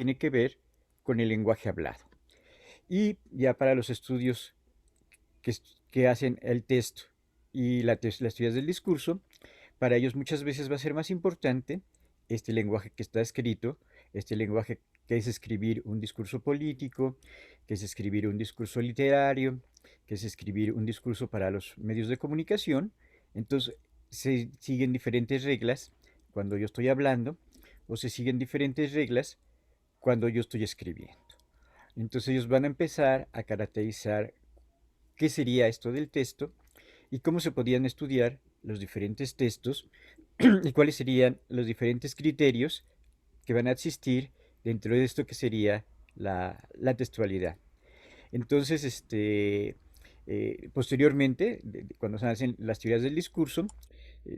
tiene que ver con el lenguaje hablado. Y ya para los estudios que hacen el texto y las teorías del discurso, para ellos muchas veces va a ser más importante este lenguaje que está escrito, este lenguaje que es escribir un discurso político, que es escribir un discurso literario, que es escribir un discurso para los medios de comunicación. Entonces se siguen diferentes reglas cuando yo estoy hablando o se siguen diferentes reglas cuando yo estoy escribiendo. Entonces ellos van a empezar a caracterizar qué sería esto del texto y cómo se podían estudiar los diferentes textos y cuáles serían los diferentes criterios que van a existir dentro de esto que sería la textualidad. Entonces, posteriormente, cuando se hacen las teorías del discurso,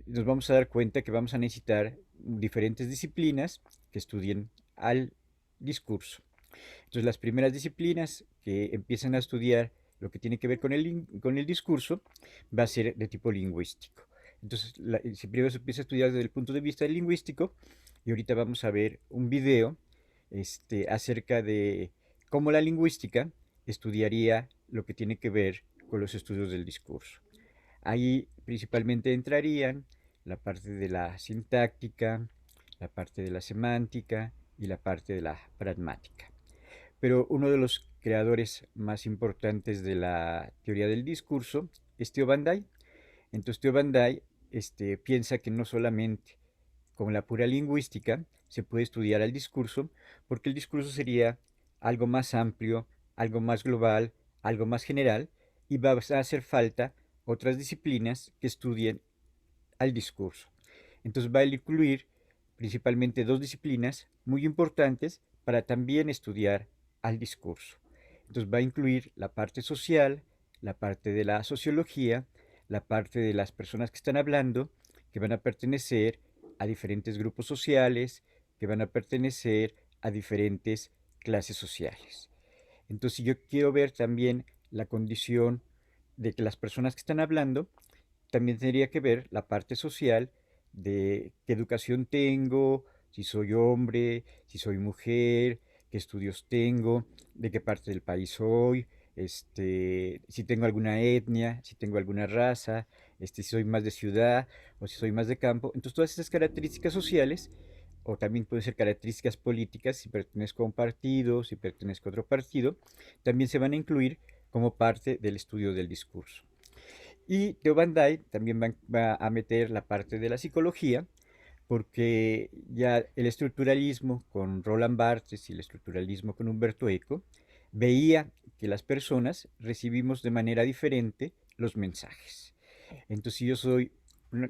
nos vamos a dar cuenta que vamos a necesitar diferentes disciplinas que estudien al discurso. Entonces, las primeras disciplinas que empiezan a estudiar lo que tiene que ver con el discurso va a ser de tipo lingüístico. Entonces, si primero se empieza a estudiar desde el punto de vista lingüístico, y ahorita vamos a ver un video acerca de cómo la lingüística estudiaría lo que tiene que ver con los estudios del discurso. Ahí principalmente entrarían la parte de la sintáctica, la parte de la semántica y la parte de la pragmática. Pero uno de los creadores más importantes de la teoría del discurso es Theo Van Dijk. Entonces Theo Van Dijk piensa que no solamente con la pura lingüística se puede estudiar el discurso, porque el discurso sería algo más amplio, algo más global, algo más general, y va a hacer falta otras disciplinas que estudien al discurso. Entonces va a incluir principalmente dos disciplinas muy importantes para también estudiar al discurso. Entonces va a incluir la parte social, la parte de la sociología, la parte de las personas que están hablando, que van a pertenecer a diferentes grupos sociales, que van a pertenecer a diferentes clases sociales. Entonces, si yo quiero ver también la condición de que las personas que están hablando, también tendría que ver la parte social de qué educación tengo, si soy hombre, si soy mujer, qué estudios tengo, de qué parte del país soy, si tengo alguna etnia, si tengo alguna raza, si soy más de ciudad o si soy más de campo. Entonces todas esas características sociales, o también pueden ser características políticas, si pertenezco a un partido, si pertenezco a otro partido, también se van a incluir como parte del estudio del discurso. Y Theo Van Dijk también va a meter la parte de la psicología, porque ya el estructuralismo con Roland Barthes y el estructuralismo con Humberto Eco veía que las personas recibimos de manera diferente los mensajes. Entonces, si yo soy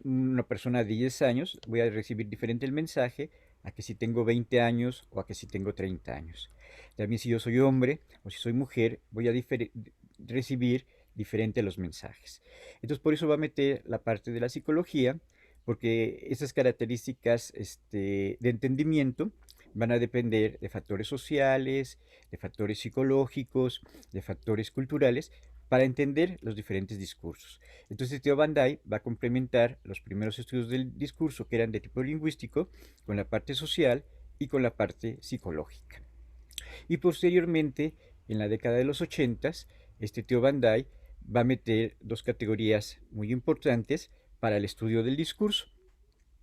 una persona de 10 años, voy a recibir diferente el mensaje a que si tengo 20 años o a que si tengo 30 años. También si yo soy hombre o si soy mujer, voy a recibir diferente los mensajes. Entonces, por eso va a meter la parte de la psicología, porque esas características de entendimiento van a depender de factores sociales, de factores psicológicos, de factores culturales, para entender los diferentes discursos. Entonces Theo Van Dijk va a complementar los primeros estudios del discurso, que eran de tipo lingüístico, con la parte social y con la parte psicológica. Y posteriormente, en la década de los 80, Theo Van Dijk va a meter dos categorías muy importantes para el estudio del discurso.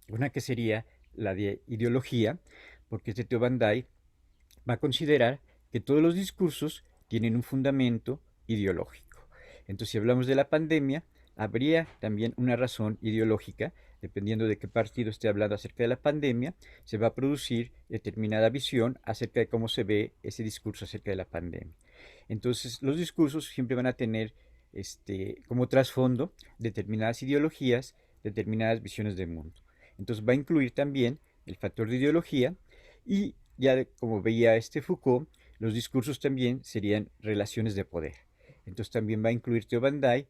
Una que sería la de ideología, porque Theo Van Dijk va a considerar que todos los discursos tienen un fundamento ideológico. Entonces, si hablamos de la pandemia, habría también una razón ideológica, dependiendo de qué partido esté hablando acerca de la pandemia, se va a producir determinada visión acerca de cómo se ve ese discurso acerca de la pandemia. Entonces, los discursos siempre van a tener como trasfondo determinadas ideologías, determinadas visiones del mundo. Entonces, va a incluir también el factor de ideología y ya como veía Foucault, los discursos también serían relaciones de poder. Entonces también va a incluir Theo Van Dijk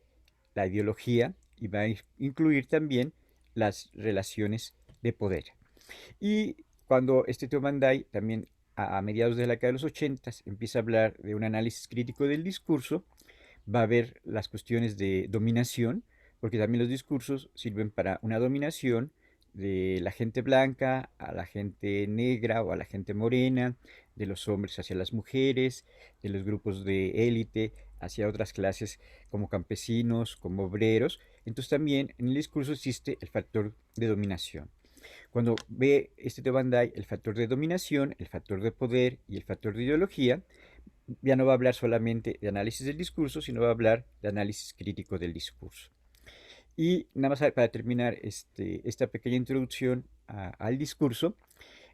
la ideología y va a incluir también las relaciones de poder. Y cuando Theo Van Dijk también a mediados de la década de los 80 empieza a hablar de un análisis crítico del discurso, va a ver las cuestiones de dominación, porque también los discursos sirven para una dominación de la gente blanca a la gente negra o a la gente morena, de los hombres hacia las mujeres, de los grupos de élite hacia otras clases como campesinos, como obreros. Entonces también en el discurso existe el factor de dominación. Cuando ve este de Van Dyck el factor de dominación, el factor de poder y el factor de ideología, ya no va a hablar solamente de análisis del discurso, sino va a hablar de análisis crítico del discurso. Y nada más para terminar esta pequeña introducción al discurso,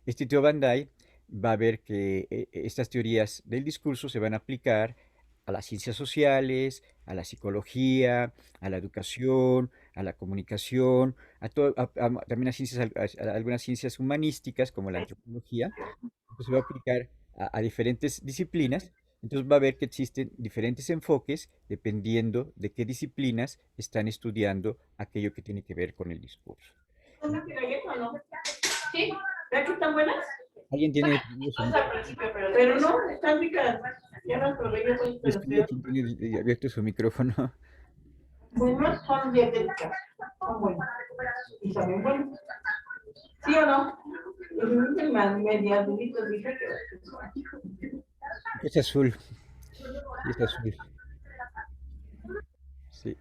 Theo Van Dyck va a ver que estas teorías del discurso se van a aplicar a las ciencias sociales, a la psicología, a la educación, a la comunicación, también a, a algunas ciencias humanísticas como la antropología. Pues se va a aplicar a diferentes disciplinas. Entonces va a ver que existen diferentes enfoques dependiendo de qué disciplinas están estudiando aquello que tiene que ver con el discurso. ¿Son las galletas o no? Sí, ¿verdad que están buenas? ¿Alguien tiene su Al principio, pero no, están ricas. Ya las probé, yo soy de Es las que que quien tiene abierto su micrófono? buenas, son dietéticas. Son buenas. Y también buenas. ¿Sí o no? Es más media duritos, dije que Es azul, sí, es azul. Sí.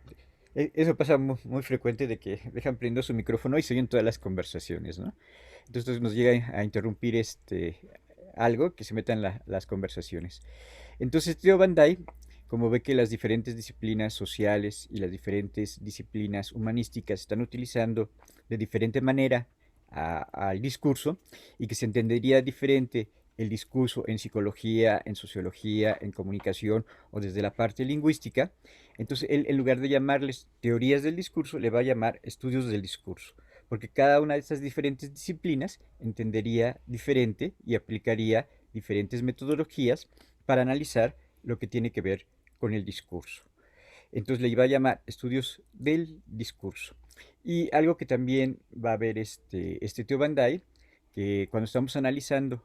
Eso pasa muy frecuente de que dejan prendido su micrófono y se oyen todas las conversaciones, ¿no? Entonces nos llega a interrumpir algo que se meta en las conversaciones. Entonces Theo Van Dyck, como ve que las diferentes disciplinas sociales y las diferentes disciplinas humanísticas están utilizando de diferente manera al discurso y que se entendería diferente el discurso en psicología, en sociología, en comunicación o desde la parte lingüística, entonces él en lugar de llamarles teorías del discurso, le va a llamar estudios del discurso, porque cada una de estas diferentes disciplinas entendería diferente y aplicaría diferentes metodologías para analizar lo que tiene que ver con el discurso. Entonces le iba a llamar estudios del discurso. Y algo que también va a ver Theo Van Dyck, que cuando estamos analizando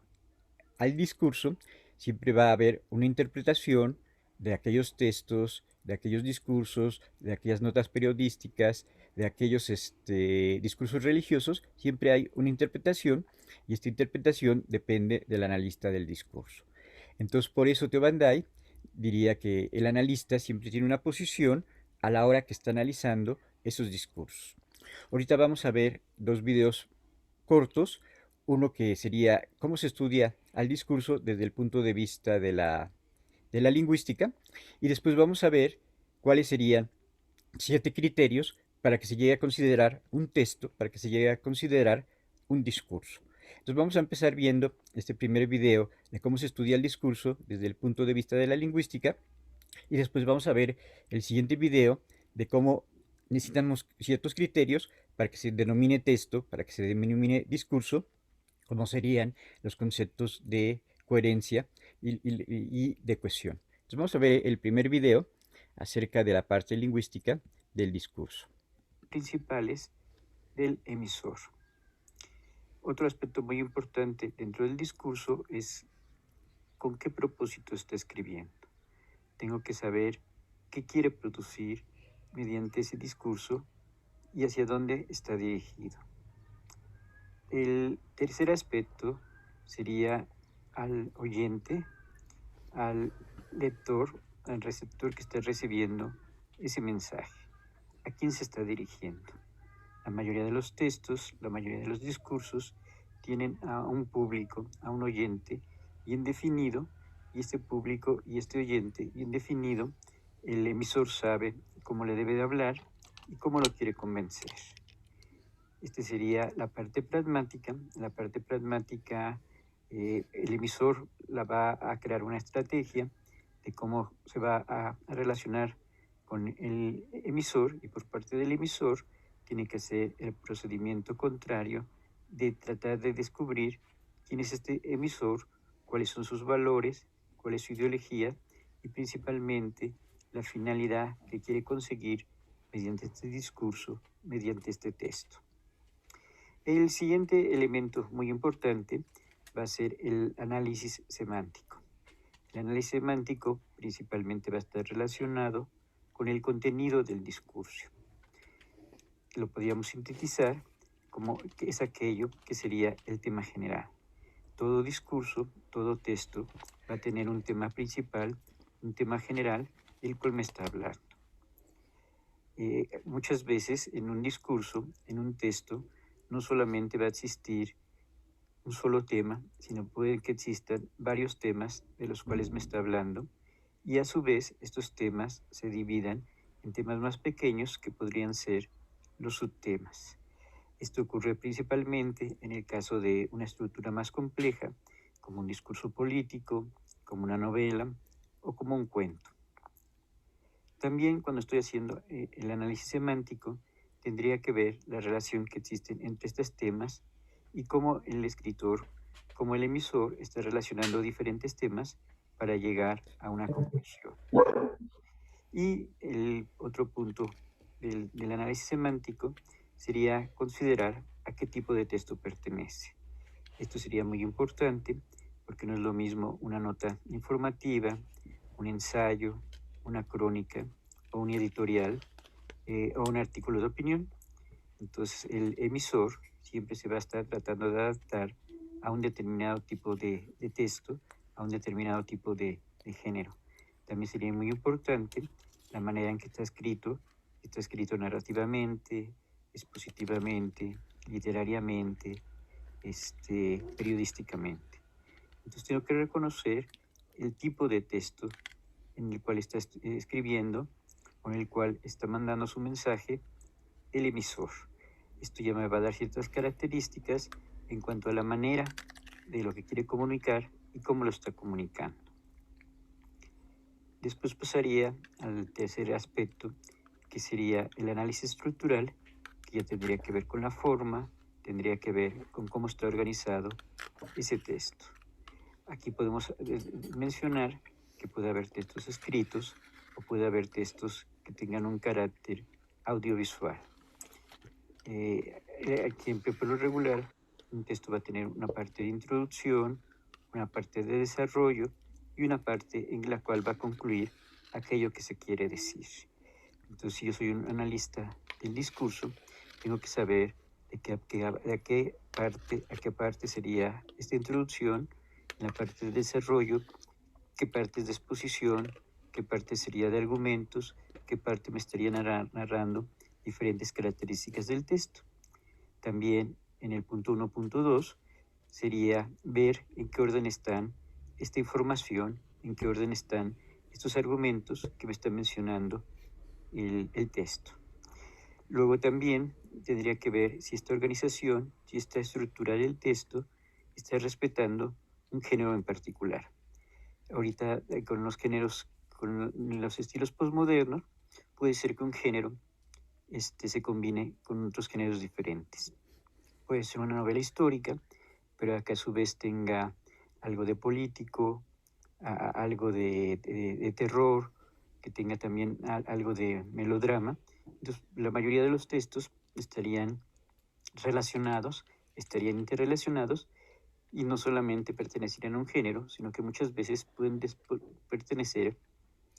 al discurso, siempre va a haber una interpretación de aquellos textos, de aquellos discursos, de aquellas notas periodísticas, de aquellos discursos religiosos, siempre hay una interpretación y esta interpretación depende del analista del discurso. Entonces, por eso Theo Van Dyck diría que el analista siempre tiene una posición a la hora que está analizando esos discursos. Ahorita vamos a ver dos videos cortos, uno que sería cómo se estudia al discurso desde el punto de vista de la lingüística, y después vamos a ver cuáles serían 7 criterios para que se llegue a considerar un texto, para que se llegue a considerar un discurso. Entonces vamos a empezar viendo este primer video de cómo se estudia el discurso desde el punto de vista de la lingüística y después vamos a ver el siguiente video de cómo necesitamos ciertos criterios para que se denomine texto, para que se denomine discurso, como serían los conceptos de coherencia y de cohesión. Entonces vamos a ver el primer video acerca de la parte lingüística del discurso. Principales del emisor. Otro aspecto muy importante dentro del discurso es con qué propósito está escribiendo. Tengo que saber qué quiere producir mediante ese discurso y hacia dónde está dirigido. El tercer aspecto sería al oyente, al lector, al receptor que está recibiendo ese mensaje. ¿A quién se está dirigiendo? La mayoría de los textos, la mayoría de los discursos tienen a un público, a un oyente bien definido, y este público y este oyente bien definido, el emisor sabe cómo le debe de hablar y cómo lo quiere convencer. Este sería la parte pragmática. La parte pragmática, el emisor la va a crear una estrategia de cómo se va a relacionar con el emisor, y por parte del emisor tiene que hacer el procedimiento contrario de tratar de descubrir quién es este emisor, cuáles son sus valores, cuál es su ideología y principalmente la finalidad que quiere conseguir mediante este discurso, mediante este texto. El siguiente elemento muy importante va a ser el análisis semántico. El análisis semántico principalmente va a estar relacionado con el contenido del discurso. Lo podríamos sintetizar como que es aquello que sería el tema general. todo discurso, todo texto va a tener un tema principal, un tema general, del cual me está hablando. Muchas veces en un discurso, en un texto, no solamente va a existir un solo tema, sino puede que existan varios temas de los cuales me está hablando, y a su vez estos temas se dividan en temas más pequeños que podrían ser los subtemas. Esto ocurre principalmente en el caso de una estructura más compleja, como un discurso político, como una novela o como un cuento. También cuando estoy haciendo el análisis semántico, tendría que ver la relación que existe entre estos temas y cómo el escritor, como el emisor, está relacionando diferentes temas para llegar a una conclusión. Y el otro punto del análisis semántico sería considerar a qué tipo de texto pertenece. Esto sería muy importante porque no es lo mismo una nota informativa, un ensayo, una crónica o un editorial o un artículo de opinión. Entonces el emisor siempre se va a estar tratando de adaptar a un determinado tipo de texto, a un determinado tipo de género. También sería muy importante la manera en que está escrito narrativamente, expositivamente, literariamente, periodísticamente. Entonces tengo que reconocer el tipo de texto en el cual está escribiendo, con el cual está mandando su mensaje el emisor. Esto ya me va a dar ciertas características en cuanto a la manera de lo que quiere comunicar y cómo lo está comunicando. Después pasaría al tercer aspecto, que sería el análisis estructural, que ya tendría que ver con la forma, tendría que ver con cómo está organizado ese texto. Aquí podemos mencionar que puede haber textos escritos o puede haber textos que tengan un carácter audiovisual. Siempre por lo regular, un texto va a tener una parte de introducción, una parte de desarrollo y una parte en la cual va a concluir aquello que se quiere decir. Entonces, si yo soy un analista del discurso, tengo que saber a qué parte sería esta introducción, en la parte de desarrollo, qué parte es de exposición, qué parte sería de argumentos, qué parte me estaría narrando diferentes características del texto. También en el punto 1.2 sería ver en qué orden están esta información, en qué orden están estos argumentos que me está mencionando el texto. Luego también tendría que ver si esta organización, si esta estructura del texto está respetando un género en particular. Ahorita con los géneros, con los estilos postmodernos, puede ser que un género se combine con otros géneros diferentes. Puede ser una novela histórica, pero que a su vez tenga algo de político, algo de terror, que tenga también algo de melodrama. Entonces, la mayoría de los textos estarían relacionados, estarían interrelacionados y no solamente pertenecerían a un género, sino que muchas veces pueden pertenecer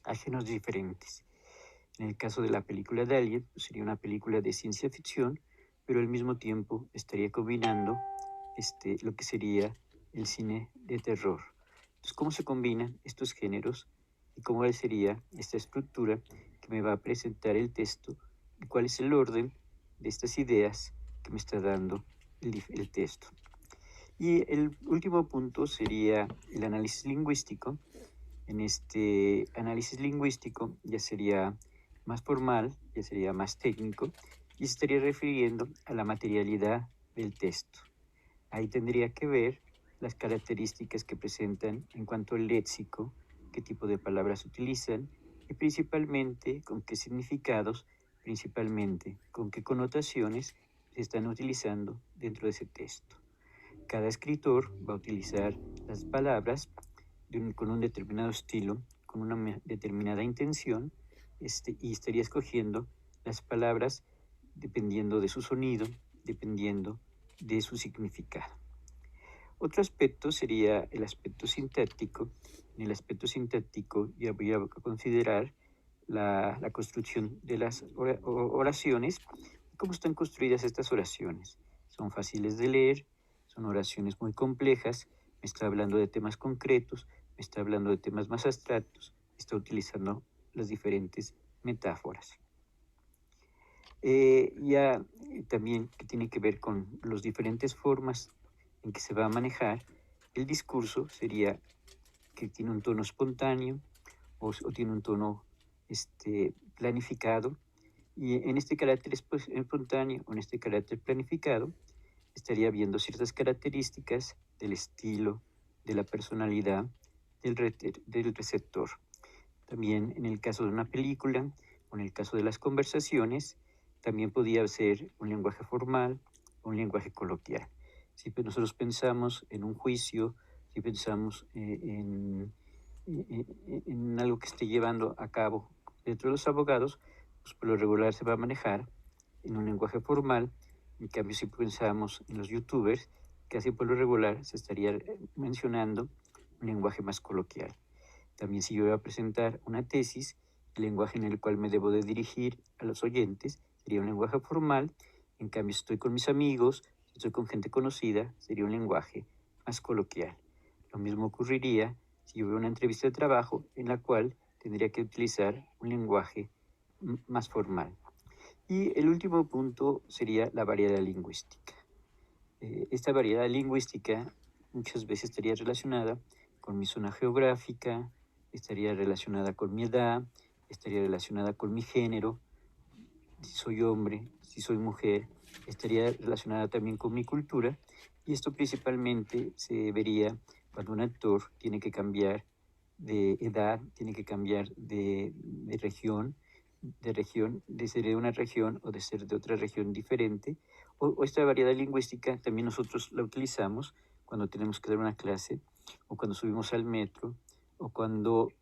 a géneros diferentes. En el caso de la película de Alien, pues sería una película de ciencia ficción, pero al mismo tiempo estaría combinando lo que sería el cine de terror. Entonces, ¿cómo se combinan estos géneros y cómo sería esta estructura que me va a presentar el texto y cuál es el orden de estas ideas que me está dando el texto? Y el último punto sería el análisis lingüístico. En este análisis lingüístico ya sería más formal, ya sería más técnico y se estaría refiriendo a la materialidad del texto. Ahí tendría que ver las características que presentan en cuanto al léxico, qué tipo de palabras utilizan y principalmente con qué significados, principalmente con qué connotaciones se están utilizando dentro de ese texto. Cada escritor va a utilizar las palabras con un determinado estilo, con una determinada intención, y estaría escogiendo las palabras dependiendo de su sonido, dependiendo de su significado. Otro aspecto sería el aspecto sintáctico. En el aspecto sintáctico ya voy a considerar la construcción de las oraciones y cómo están construidas estas oraciones. Son fáciles de leer, son oraciones muy complejas, me está hablando de temas concretos, me está hablando de temas más abstractos, está utilizando las diferentes metáforas. También que tiene que ver con las diferentes formas en que se va a manejar el discurso, sería que tiene un tono espontáneo o tiene un tono planificado, y en este carácter espontáneo o en este carácter planificado estaría viendo ciertas características del estilo, de la personalidad del receptor. También en el caso de una película o en el caso de las conversaciones, también podía ser un lenguaje formal o un lenguaje coloquial. Si nosotros pensamos en un juicio, si pensamos en algo que esté llevando a cabo dentro de los abogados, pues por lo regular se va a manejar en un lenguaje formal. En cambio, si pensamos en los youtubers, casi por lo regular se estaría mencionando un lenguaje más coloquial. También si yo voy a presentar una tesis, el lenguaje en el cual me debo de dirigir a los oyentes sería un lenguaje formal. En cambio, si estoy con mis amigos, si estoy con gente conocida, sería un lenguaje más coloquial. Lo mismo ocurriría si yo veo una entrevista de trabajo en la cual tendría que utilizar un lenguaje más formal. Y el último punto sería la variedad lingüística. Esta variedad lingüística muchas veces estaría relacionada con mi zona geográfica, estaría relacionada con mi edad, estaría relacionada con mi género, si soy hombre, si soy mujer, estaría relacionada también con mi cultura, y esto principalmente se vería cuando un actor tiene que cambiar de edad, tiene que cambiar de región, de ser de una región o de ser de otra región diferente, o esta variedad lingüística también nosotros la utilizamos cuando tenemos que dar una clase, o cuando subimos al metro, o cuando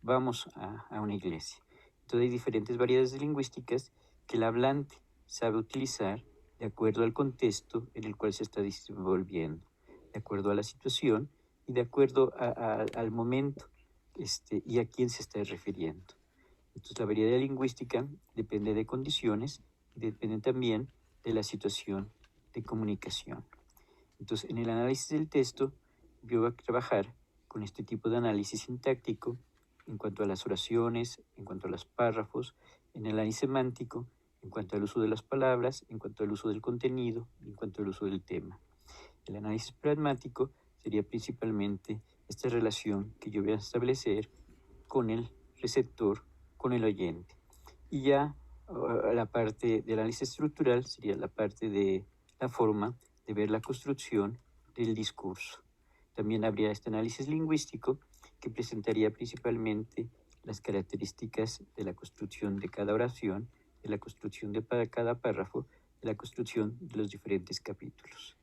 vamos a una iglesia. Entonces hay diferentes variedades lingüísticas que el hablante sabe utilizar de acuerdo al contexto en el cual se está desenvolviendo, de acuerdo a la situación y de acuerdo al momento y a quién se está refiriendo. Entonces la variedad lingüística depende de condiciones y depende también de la situación de comunicación. Entonces en el análisis del texto yo voy a trabajar con este tipo de análisis sintáctico en cuanto a las oraciones, en cuanto a los párrafos, en el análisis semántico, en cuanto al uso de las palabras, en cuanto al uso del contenido, en cuanto al uso del tema. El análisis pragmático sería principalmente esta relación que yo voy a establecer con el receptor, con el oyente. Y ya la parte del análisis estructural sería la parte de la forma de ver la construcción del discurso. También habría este análisis lingüístico que presentaría principalmente las características de la construcción de cada oración, de la construcción de cada párrafo, de la construcción de los diferentes capítulos.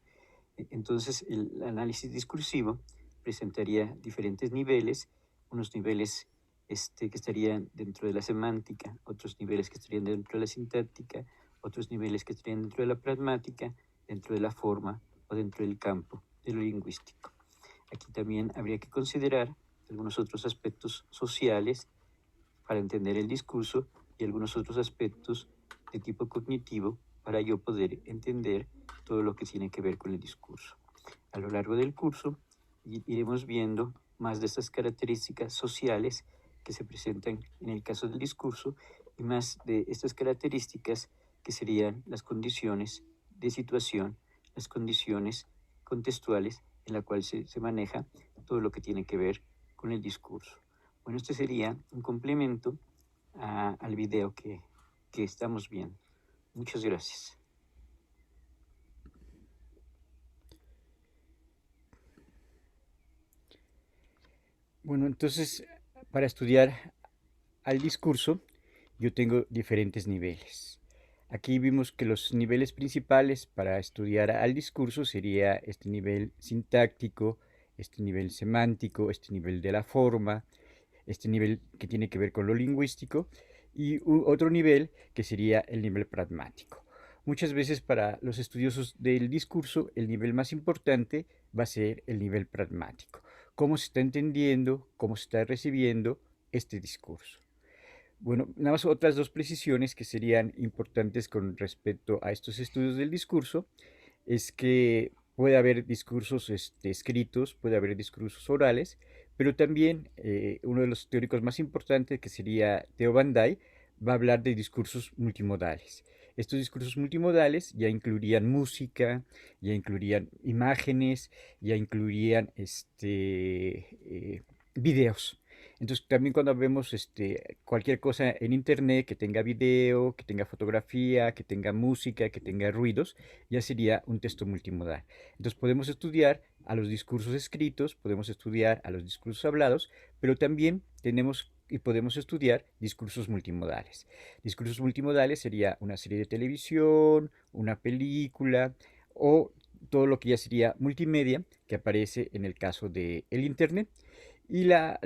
Entonces, el análisis discursivo presentaría diferentes niveles, unos niveles que estarían dentro de la semántica, otros niveles que estarían dentro de la sintáctica, otros niveles que estarían dentro de la pragmática, dentro de la forma o dentro del campo de lo lingüístico. Aquí también habría que considerar algunos otros aspectos sociales para entender el discurso y algunos otros aspectos de tipo cognitivo para yo poder entender todo lo que tiene que ver con el discurso. A lo largo del curso iremos viendo más de estas características sociales que se presentan en el caso del discurso y más de estas características que serían las condiciones de situación, las condiciones contextuales en la cual se maneja todo lo que tiene que ver con el discurso. Bueno, este sería un complemento al video que estamos viendo. Muchas gracias. Bueno, entonces, para estudiar al discurso, yo tengo diferentes niveles. Aquí vimos que los niveles principales para estudiar al discurso sería este nivel sintáctico, este nivel semántico, este nivel de la forma, este nivel que tiene que ver con lo lingüístico y otro nivel que sería el nivel pragmático. Muchas veces para los estudiosos del discurso el nivel más importante va a ser el nivel pragmático. Cómo se está entendiendo, cómo se está recibiendo este discurso. Bueno, nada más otras dos precisiones que serían importantes con respecto a estos estudios del discurso es que puede haber discursos escritos, puede haber discursos orales, pero también uno de los teóricos más importantes, que sería Theo van Dijk, va a hablar de discursos multimodales. Estos discursos multimodales ya incluirían música, ya incluirían imágenes, ya incluirían videos. Entonces, también cuando vemos cualquier cosa en internet que tenga video, que tenga fotografía, que tenga música, que tenga ruidos, ya sería un texto multimodal. Entonces, podemos estudiar a los discursos escritos, podemos estudiar a los discursos hablados, pero también tenemos y podemos estudiar discursos multimodales. Discursos multimodales sería una serie de televisión, una película o todo lo que ya sería multimedia que aparece en el caso del Internet. Y la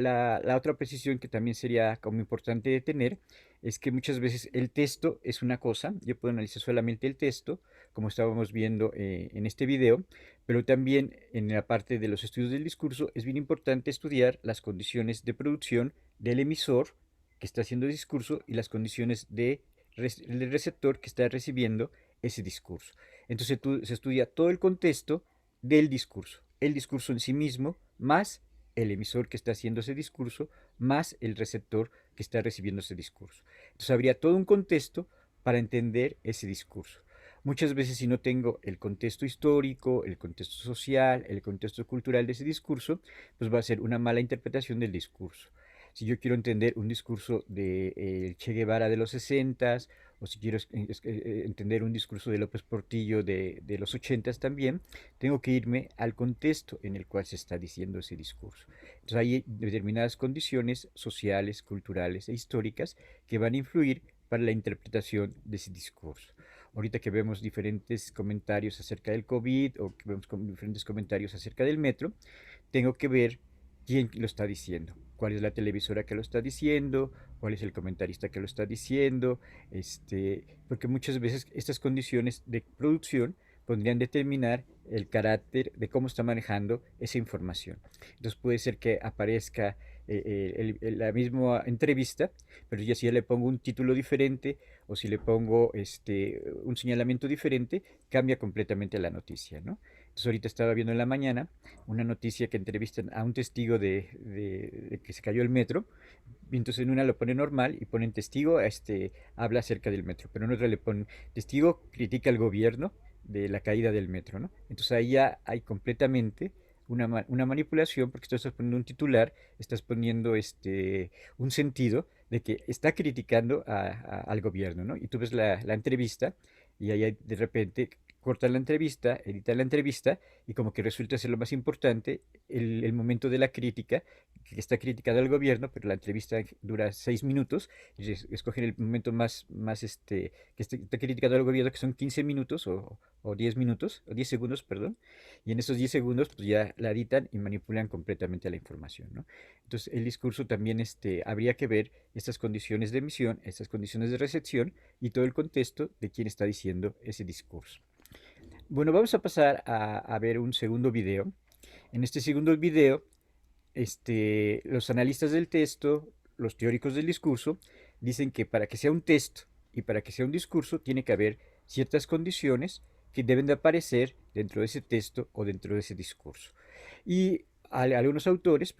otra precisión que también sería como importante de tener es que muchas veces el texto es una cosa, yo puedo analizar solamente el texto, como estábamos viendo en este video, pero también en la parte de los estudios del discurso es bien importante estudiar las condiciones de producción del emisor que está haciendo el discurso y las condiciones del receptor que está recibiendo ese discurso. Entonces se estudia todo el contexto del discurso, el discurso en sí mismo, más el emisor que está haciendo ese discurso, más el receptor que está recibiendo ese discurso. Entonces habría todo un contexto para entender ese discurso. Muchas veces si no tengo el contexto histórico, el contexto social, el contexto cultural de ese discurso, pues va a ser una mala interpretación del discurso. Si yo quiero entender un discurso de Che Guevara de los 60 o si quiero entender un discurso de López Portillo de los 80 también, tengo que irme al contexto en el cual se está diciendo ese discurso. Entonces hay determinadas condiciones sociales, culturales e históricas que van a influir para la interpretación de ese discurso. Ahorita que vemos diferentes comentarios acerca del COVID o que vemos diferentes comentarios acerca del metro, tengo que ver quién lo está diciendo, cuál es la televisora que lo está diciendo, cuál es el comentarista que lo está diciendo, porque muchas veces estas condiciones de producción podrían determinar el carácter de cómo está manejando esa información. Entonces puede ser que aparezca la misma entrevista, pero ya si yo le pongo un título diferente o si le pongo un señalamiento diferente, cambia completamente la noticia, ¿no? Entonces ahorita estaba viendo en la mañana una noticia que entrevistan a un testigo de que se cayó el metro, y entonces en una lo ponen normal y ponen testigo, habla acerca del metro, pero en otra le ponen testigo, critica al gobierno de la caída del metro, ¿no? Entonces ahí ya hay completamente una manipulación porque tú estás poniendo un titular, estás poniendo un sentido de que está criticando al gobierno, ¿no? Y tú ves la entrevista y ahí de repente cortan la entrevista, editan la entrevista y como que resulta ser lo más importante el momento de la crítica, que está criticado al gobierno, pero la entrevista dura 6 minutos y escogen el momento que está criticado al gobierno, que son 15 minutos o 10 minutos, o 10 segundos, perdón, y en esos 10 segundos pues ya la editan y manipulan completamente la información, ¿no? Entonces el discurso también habría que ver estas condiciones de emisión, estas condiciones de recepción y todo el contexto de quién está diciendo ese discurso. Bueno, vamos a pasar a ver un segundo video. En este segundo video, los analistas del texto, los teóricos del discurso, dicen que para que sea un texto y para que sea un discurso tiene que haber ciertas condiciones que deben de aparecer dentro de ese texto o dentro de ese discurso. Y algunos autores,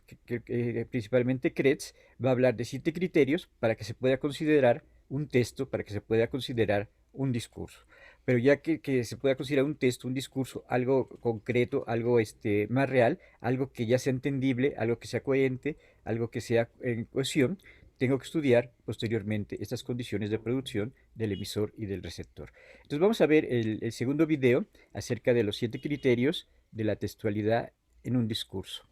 principalmente Kretz, va a hablar de 7 criterios para que se pueda considerar un texto, para que se pueda considerar un discurso. Pero ya que se pueda considerar un texto, un discurso, algo concreto, algo más real, algo que ya sea entendible, algo que sea coherente, algo que sea en cohesión, tengo que estudiar posteriormente estas condiciones de producción del emisor y del receptor. Entonces vamos a ver el segundo video acerca de los 7 criterios de la textualidad en un discurso.